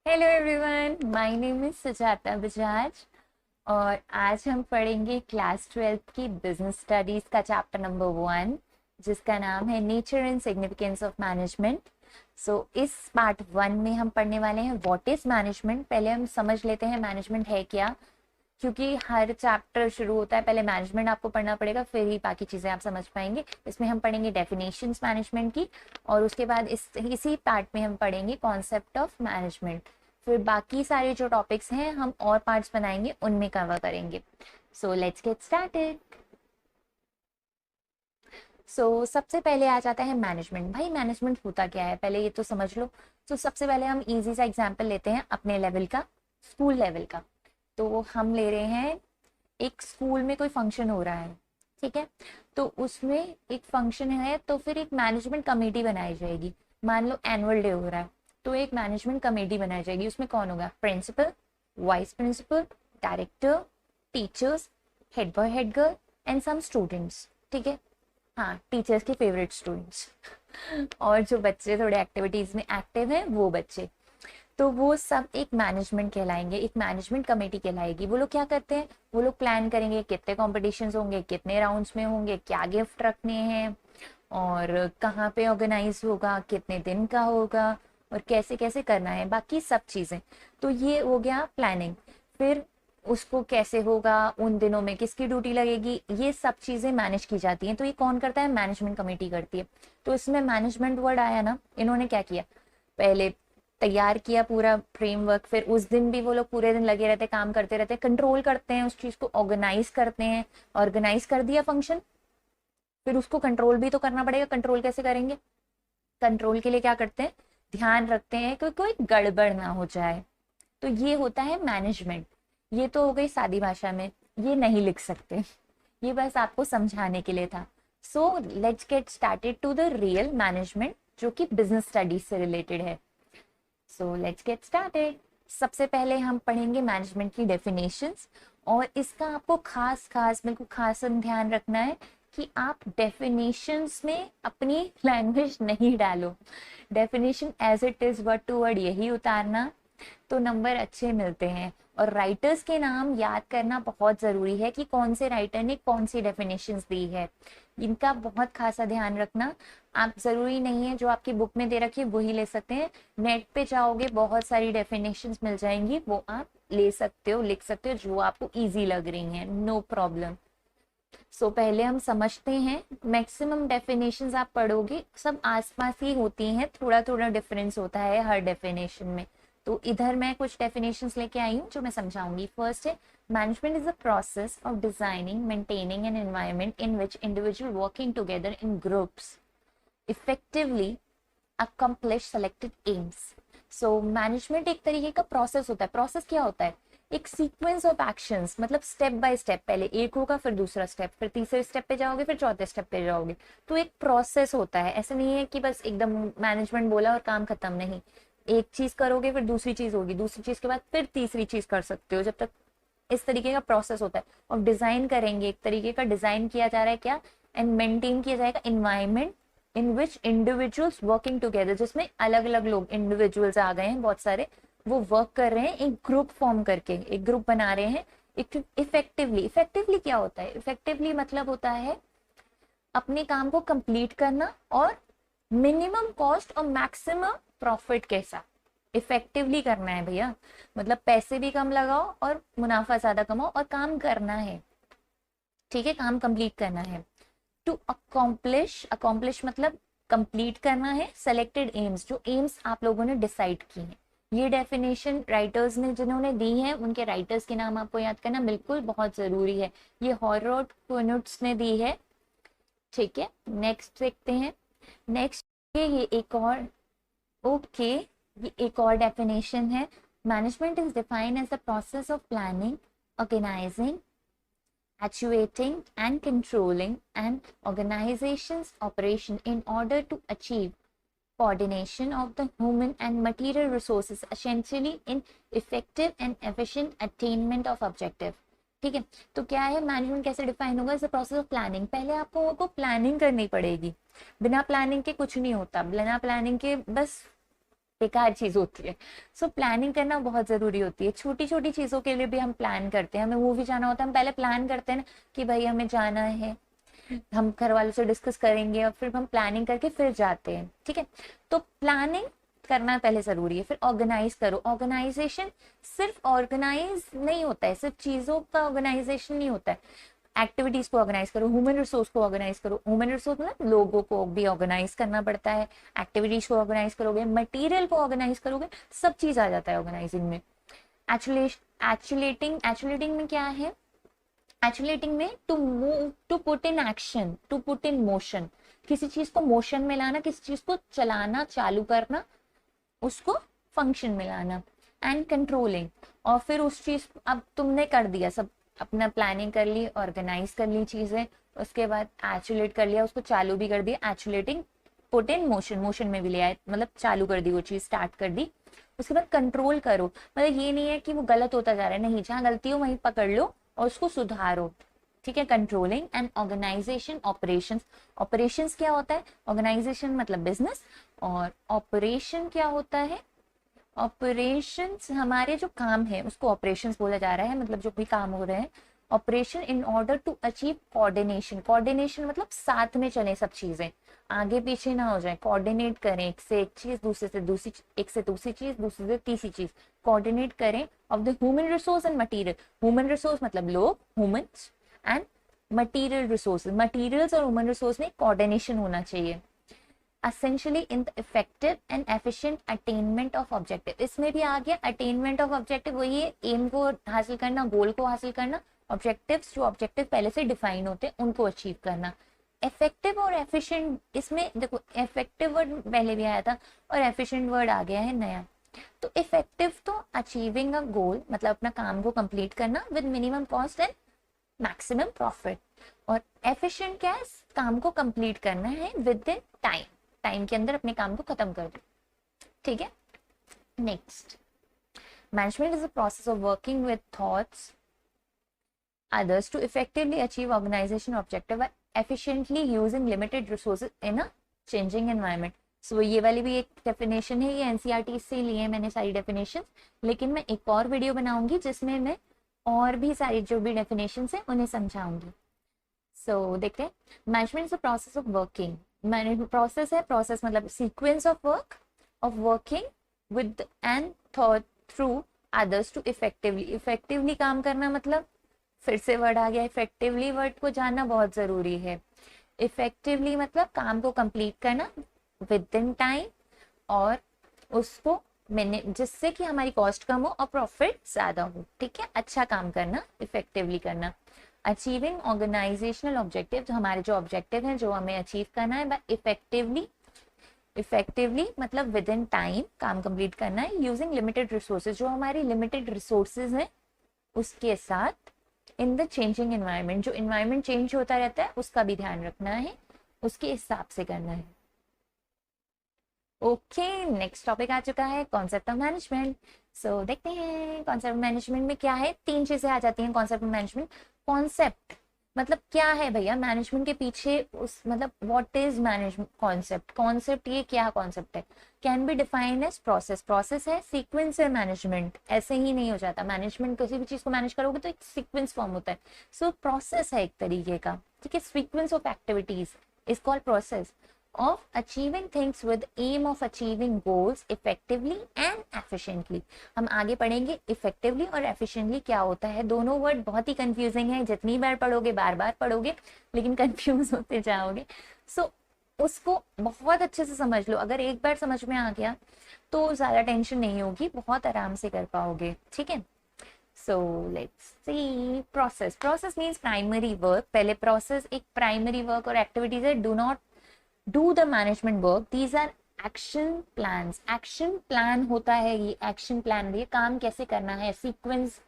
Hello everyone, my name is Sujata Bajaj. और आज हम पढ़ेंगे क्लास 12th की बिजनेस स्टडीज का चैप्टर नंबर 1, जिसका नाम है nature and significance of management. इस पार्ट 1 में हम पढ़ने वाले हैं व्हाट इज मैनेजमेंट। पहले हम समझ लेते हैं मैनेजमेंट है क्या, क्योंकि हर चैप्टर शुरू होता है पहले मैनेजमेंट आपको पढ़ना पड़ेगा, फिर ही बाकी चीज़ें आप समझ पाएंगे। इसमें हम पढ़ेंगे डेफिनेशंस मैनेजमेंट की, और उसके बाद इसी पार्ट में हम पढ़ेंगे कॉन्सेप्ट ऑफ मैनेजमेंट। फिर बाकी सारे जो टॉपिक्स हैं हम और पार्ट्स बनाएंगे, उनमें कवर करेंगे। So let's get started. सबसे पहले आ जाता है मैनेजमेंट। भाई मैनेजमेंट होता क्या है, पहले ये तो समझ लो। सबसे पहले हम इजी सा एग्जांपल लेते हैं अपने लेवल का, स्कूल लेवल का। तो हम ले रहे हैं, एक स्कूल में कोई फंक्शन हो रहा है, ठीक है। तो उसमें एक फंक्शन है, तो फिर एक मैनेजमेंट कमेटी बनाई जाएगी। मान लो एनुअल डे हो रहा है, तो एक मैनेजमेंट कमेटी बनाई जाएगी। उसमें कौन होगा? Principal, vice principal, director, teachers, head boy, head girl and some students, ठीक है। हाँ, टीचर्स के फेवरेट स्टूडेंट्स और जो बच्चे थोड़े एक्टिविटीज में एक्टिव हैं वो बच्चे। तो वो सब एक मैनेजमेंट कहलाएंगे, एक मैनेजमेंट कमेटी कहलाएगी। वो लोग क्या करते हैं? वो लोग प्लान करेंगे कितने कॉम्पिटिशन्स होंगे, कितने राउंड्स में होंगे, क्या गिफ्ट रखने हैं, और कहाँ पे ऑर्गेनाइज होगा, कितने दिन का होगा, और कैसे कैसे करना है, बाकी सब चीज़ें। तो ये हो गया प्लानिंग। फिर उसको कैसे होगा, उन दिनों में किसकी ड्यूटी लगेगी, ये सब चीज़ें मैनेज की जाती हैं। तो ये कौन करता है? मैनेजमेंट कमेटी करती है। तो इसमें मैनेजमेंट वर्ड आया ना, इन्होंने क्या किया? पहले तैयार किया पूरा फ्रेमवर्क, फिर उस दिन भी वो लोग पूरे दिन लगे रहते, काम करते रहते, कंट्रोल करते हैं उस चीज को, ऑर्गेनाइज करते हैं। ऑर्गेनाइज कर दिया फंक्शन, फिर उसको कंट्रोल भी तो करना पड़ेगा। कंट्रोल कैसे करेंगे? कंट्रोल के लिए क्या करते हैं? ध्यान रखते हैं कि कोई गड़बड़ ना हो जाए। तो ये होता है मैनेजमेंट। ये तो हो गई सादी भाषा में, ये नहीं लिख सकते, ये बस आपको समझाने के लिए था। Let's get started to the real management, जो कि बिजनेस स्टडीज से रिलेटेड है। Let's get started. सबसे पहले हम पढ़ेंगे मैनेजमेंट की डेफिनेशंस। और इसका आपको खास खास बिल्कुल खास ध्यान रखना है कि आप डेफिनेशंस में अपनी लैंग्वेज नहीं डालो। Definition as it is, word to word यही उतारना, तो नंबर अच्छे मिलते हैं। और राइटर्स के नाम याद करना बहुत ज़रूरी है कि कौन से राइटर ने कौन सी डेफिनेशंस दी है, इनका बहुत खासा ध्यान रखना। आप ज़रूरी नहीं है जो आपकी बुक में दे रखी है वही ले सकते हैं। नेट पे जाओगे बहुत सारी डेफिनेशंस मिल जाएंगी, वो आप ले सकते हो, लिख सकते हो, जो आपको ईजी लग रही हैं, नो प्रॉब्लम। पहले हम समझते हैं। मैक्सिमम डेफिनेशंस आप पढ़ोगे सब आसपास ही होती हैं, थोड़ा थोड़ा डिफरेंस होता है हर डेफिनेशन में। तो इधर मैं कुछ डेफिनेशंस लेके आई हूँ जो मैं समझाऊंगी। फर्स्ट है, management is a process of designing maintaining an environment in which individual working together in groups effectively accomplish selected aims. Management एक तरीके का प्रोसेस होता है। प्रोसेस क्या होता है? एक सीक्वेंस ऑफ एक्शंस, मतलब स्टेप बाय स्टेप, पहले एक होगा फिर दूसरा स्टेप, फिर तीसरे स्टेप पे जाओगे, फिर चौथे स्टेप पे जाओगे। तो एक प्रोसेस होता है, ऐसा नहीं है कि बस एकदम मैनेजमेंट बोला और काम खत्म। नहीं, एक चीज करोगे फिर दूसरी चीज होगी, दूसरी चीज के बाद फिर तीसरी चीज कर सकते हो, जब तक। इस तरीके का प्रोसेस होता है। और डिजाइन करेंगे, एक तरीके का डिजाइन किया जा रहा है क्या, एंड मेंटेन किया जाएगा इन्वायरमेंट इन विच इंडिविजुअल्स वर्किंग टुगेदर, जिसमें अलग अलग लोग, इंडिविजुअल्स आ गए हैं बहुत सारे, वो वर्क कर रहे हैं, एक ग्रुप फॉर्म करके एक ग्रुप बना रहे हैं। इफेक्टिवली, इफेक्टिवली क्या होता है? इफेक्टिवली मतलब होता है अपने काम को कंप्लीट करना, और मिनिमम कॉस्ट और मैक्सिमम प्रॉफिट के साथ इफेक्टिवली करना है भैया। मतलब पैसे भी कम लगाओ और मुनाफा ज्यादा कमाओ, और काम करना है, ठीक है, काम कंप्लीट करना है। टू अकॉम्प्लिश, अकॉम्प्लिश मतलब कंप्लीट करना है सेलेक्टेड एम्स, जो एम्स आप लोगों ने डिसाइड की हैं। ये डेफिनेशन राइटर्स ने जिन्होंने दी है, उनके राइटर्स के नाम आपको याद करना बिल्कुल बहुत जरूरी है। ये हॉरोड क्विनुट्स ने दी है, ठीक है। नेक्स्ट देखते हैं। नेक्स्ट ये एक और, ओके, ये एक और डेफिनेशन है। Management is defined as the process of planning, organizing, actuating and controlling an organization's operation in order to achieve coordination of the human and material resources essentially in effective and efficient attainment of objective। ठीक है। तो क्या है management, कैसे define होगा? Is the process of planning. पहले आपको planning करनी पड़ेगी, बिना प्लानिंग के कुछ नहीं होता। बिना प्लानिंग के बस बेकार चीज होती है। सो प्लानिंग करना बहुत जरूरी होती है। छोटी छोटी चीजों के लिए भी हम प्लान करते हैं। हमें मूवी जाना होता है, हम पहले प्लान करते हैं ना कि भाई हमें जाना है, हम घर वालों से डिस्कस करेंगे और फिर हम प्लानिंग करके फिर जाते हैं, ठीक है। तो प्लानिंग करना पहले जरूरी है, फिर ऑर्गेनाइज करो। ऑर्गेनाइजेशन सिर्फ ऑर्गेनाइज नहीं होता है, सिर्फ चीजों का ऑर्गेनाइजेशन नहीं होता है। एक्टिविटीज को ऑर्गेनाइज करो, ह्यूमन रिसोर्स को ऑर्गेनाइज करो। ह्यूमन रिसोर्स मतलब लोगों को भी ऑर्गेनाइज करना पड़ता है। एक्टिविटीज को ऑर्गेनाइज करोगे, मटेरियल को ऑर्गेनाइज करोगे, सब चीज आ जाता है ऑर्गेनाइजिंग में। एक्चुलेटिंग में क्या है? एक्चुलेटिंग में to move, to put in action, to put in motion. किसी चीज को मोशन में लाना, किसी चीज को चलाना, चालू करना, उसको फंक्शन में लाना। एंड कंट्रोलिंग, और फिर उस चीज, अब तुमने कर दिया सब, अपना प्लानिंग कर ली, ऑर्गेनाइज कर ली चीजें, उसके बाद एक्चुलेट कर लिया, उसको चालू भी कर दिया। एक्चुलेटिंग, पुट इन मोशन, मोशन में भी ले आए, मतलब चालू कर दी वो चीज, स्टार्ट कर दी। उसके बाद कंट्रोल करो, मतलब ये नहीं है कि वो गलत होता जा रहा है, नहीं, जहाँ गलती हो वहीं पकड़ लो और उसको सुधारो, ठीक है। Controlling and organization, operations. Operations क्या होता है? ऑर्गेनाइजेशन मतलब बिजनेस, और ऑपरेशन क्या होता है? ऑपरेशंस हमारे जो काम है उसको ऑपरेशंस बोला जा रहा है, मतलब जो भी काम हो रहे हैं। Operation in order to achieve coordination. Coordination मतलब साथ में चले सब चीजें, आगे पीछे ना हो जाए। कोऑर्डिनेट करें, एक से एक चीज, दूसरे से दूसरी, एक से दूसरी चीज, दूसरे से तीसरी चीज, कोऑर्डिनेट करें of the human resource and material. Human resource मतलब लोग, humans, and material resources, materials और ह्यूमन रिसोर्स में कोऑर्डिनेशन होना चाहिए। essentially in the effective and efficient attainment of objective। इसमें भी आ गया attainment of objective, वही है एम को हासिल करना, गोल को हासिल करना। ऑब्जेक्टिव्स, जो ऑब्जेक्टिव पहले से डिफाइन होते हैं उनको अचीव करना। इफेक्टिव और एफिशिएंट, इसमें देखो इफेक्टिव वर्ड पहले भी आया था और एफिशिएंट वर्ड आ गया है नया। तो इफेक्टिव तो अचीविंग अ गोल, मतलब अपना काम को कंप्लीट करना with minimum cost and maximum profit. और एफिशिएंट क्या है? काम को कंप्लीट करना है विद इन टाइम, टाइम के अंदर अपने काम को खत्म कर दो, ठीक है। Next, management is a process of working with thoughts others to effectively achieve organization objective by efficiently using limited resources in a changing environment। So ये वाली भी एक डेफिनेशन है, ये एनसीईआरटी से लिए है मैंने सारी डेफिनेशन, लेकिन मैं एक और वीडियो बनाऊंगी जिसमें मैं और भी सारी जो भी डेफिनेशन है उन्हें समझाऊंगी। सो देखते हैं, management is a process of working. Management process है, प्रोसेस मतलब sequence of work, of working with and thought through others to effectively. Effectively काम करना मतलब, फिर से वर्ड आ गया इफेक्टिवली, वर्ड को जानना बहुत जरूरी है। इफेक्टिवली मतलब काम को कंप्लीट करना विद इन टाइम, और उसको मैंने जिससे कि हमारी कॉस्ट कम हो और प्रॉफिट ज्यादा हो, ठीक है। अच्छा काम करना, इफेक्टिवली करना। अचीविंग ऑर्गेनाइजेशनल ऑब्जेक्टिव, हमारे जो ऑब्जेक्टिव हैं जो हमें अचीव करना है, बाय इफेक्टिवली। इफेक्टिवली मतलब विद इन टाइम काम कंप्लीट करना है, यूजिंग लिमिटेड रिसोर्सेज, जो हमारी लिमिटेड रिसोर्सेज हैं उसके साथ। इन द चेंजिंग एनवायरनमेंट, जो एनवायरनमेंट चेंज होता रहता है उसका भी ध्यान रखना है, उसके हिसाब से करना है। ओके, नेक्स्ट टॉपिक आ चुका है कॉन्सेप्ट ऑफ मैनेजमेंट। सो देखते हैं कॉन्सेप्ट मैनेजमेंट में क्या है। तीन चीजें आ जाती हैं कॉन्सेप्ट ऑफ मैनेजमेंट। कॉन्सेप्ट मतलब क्या है भैया मैनेजमेंट के पीछे, उस मतलब what is management concept. Concept ये क्या कॉन्सेप्ट है? Can be define as process. Process है, सीक्वेंस है मैनेजमेंट, ऐसे ही नहीं हो जाता। मैनेजमेंट किसी भी चीज को मैनेज करोगे तो एक सीक्वेंस फॉर्म होता है। सो प्रोसेस है एक तरीके का, ठीक है। Sequence of activities is called process of achieving things with aim of achieving goals effectively and efficiently। हम आगे पढ़ेंगे effectively और efficiently क्या होता है। दोनों वर्ड बहुत ही कंफ्यूजिंग है, जितनी बार पढ़ोगे बार बार पढ़ोगे लेकिन कंफ्यूज होते जाओगे। सो उसको बहुत अच्छे से समझ लो, अगर एक बार समझ में आ गया तो ज्यादा टेंशन नहीं होगी, बहुत आराम से कर पाओगे, ठीक है। So let's see, process. Process means primary work. पहले प्रोसेस एक प्राइमरी वर्क और एक्टिविटीज है। Do not do the management work, these are action plans। action plan होता है ये, action plan ये काम कैसे करना है, sequence,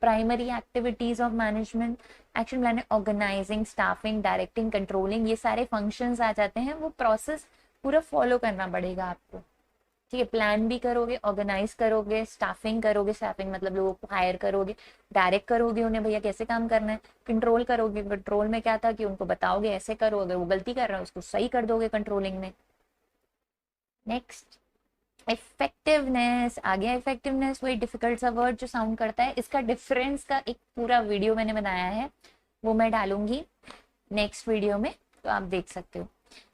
primary activities of management। action plan है organizing, staffing, directing, controlling, ये सारे functions आ जाते हैं। वो process पूरा follow करना पड़ेगा आपको, ठीक है। प्लान भी करोगे, ऑर्गेनाइज करोगे, स्टाफिंग करोगे, स्टाफिंग मतलब लोगों को हायर करोगे, डायरेक्ट करोगे उन्हें भैया कैसे काम करना है, कंट्रोल करोगे। कंट्रोल में क्या था कि उनको बताओगे ऐसे करो, अगर वो गलती कर रहा है उसको सही कर दोगे कंट्रोलिंग में। नेक्स्ट, इफेक्टिवनेस आ गया। इफेक्टिवनेस वही डिफिकल्ट सा वर्ड जो साउंड करता है, इसका डिफरेंस का एक पूरा वीडियो मैंने बनाया है, वो मैं डालूंगी नेक्स्ट वीडियो में, तो आप देख सकते हो।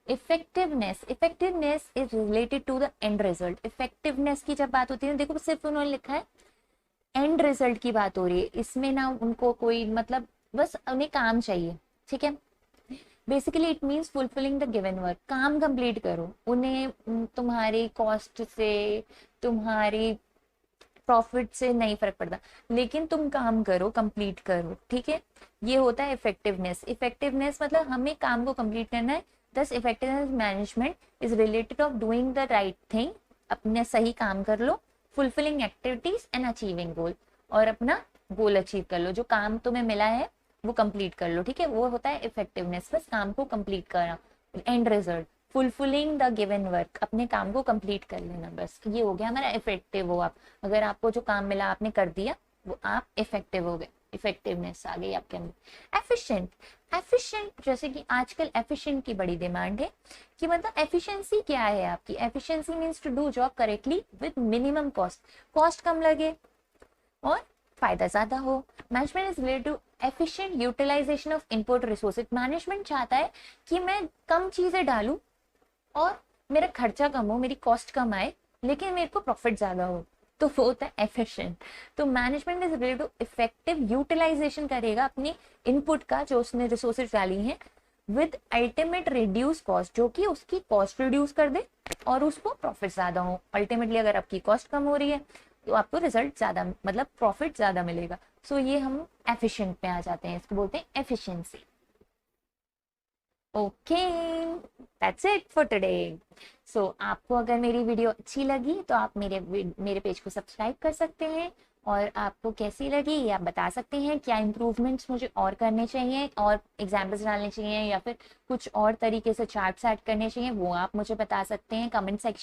Effectiveness, effectiveness is related to the end result. Effectiveness की जब बात होती है, देखो सिर्फ उन्होंने लिखा है एंड रिजल्ट की बात हो रही है, इसमें ना उनको कोई मतलब, बस उन्हें काम चाहिए, ठीक है। Basically it means fulfilling the given work, काम कंप्लीट करो। उन्हें तुम्हारी कॉस्ट से, तुम्हारी प्रॉफिट से नहीं फर्क पड़ता, लेकिन तुम काम करो, कंप्लीट करो, ठीक है। ये होता है इफेक्टिवनेस। इफेक्टिवनेस मतलब हमें काम को कंप्लीट करना है। दस effectiveness management is related of doing the right thing, अपने सही काम कर लो, फुलफिलिंग एक्टिविटीज एंड अचीविंग गोल, और अपना गोल अचीव कर लो, जो काम तुम्हें मिला है वो कंप्लीट कर लो, ठीक है। वो होता है इफेक्टिवनेस, बस काम को कंप्लीट करना। And result fulfilling the given work, अपने काम को कंप्लीट कर लेना, बस ये हो गया हमारा इफेक्टिव। हो आप, अगर आपको जो काम मिला आपने कर दिया, वो आप इफेक्टिव हो गए, इफेक्टिवनेस आ गई आपके अंदर। एफिशिएंट, एफिशिएंट जैसे कि आजकल एफिशिएंट की बड़ी डिमांड है, कि मतलब एफिशिएंसी क्या है आपकी। Efficiency means to do job correctly with minimum cost, cost कम लगे और फायदा ज्यादा हो। Management is related to efficient utilization of input resources. Management चाहता है कि मैं कम चीजें डालूं और मेरा खर्चा कम हो, मेरी कॉस्ट कम आए, लेकिन मेरे को प्रॉफिट ज्यादा हो, तो वो होता है एफिशिएंट। तो management is related to effective utilization करेगा अपनी इनपुट का, जो उसने रिसोर्सेज डाली हैं, विद अल्टीमेट रिड्यूस कॉस्ट, जो कि उसकी कॉस्ट रिड्यूस कर दे और उसको प्रॉफिट ज्यादा हो। अल्टीमेटली अगर आपकी कॉस्ट कम हो रही है तो आपको रिजल्ट ज्यादा, मतलब प्रॉफिट ज्यादा मिलेगा। सो ये हम एफिशिएंट पे आ जाते हैं, इसको बोलते हैं efficiency. Okay, that's it for today. So आपको अगर मेरी वीडियो अच्छी लगी तो आप मेरे पेज को सब्सक्राइब कर सकते हैं, और आपको कैसी लगी ये आप बता सकते हैं। क्या इंप्रूवमेंट्स मुझे और करने चाहिए, और एग्जाम्पल्स डालने चाहिए, या फिर कुछ और तरीके से चार्ट्स ऐड करने चाहिए, वो आप मुझे बता सकते हैं कमेंट सेक्शन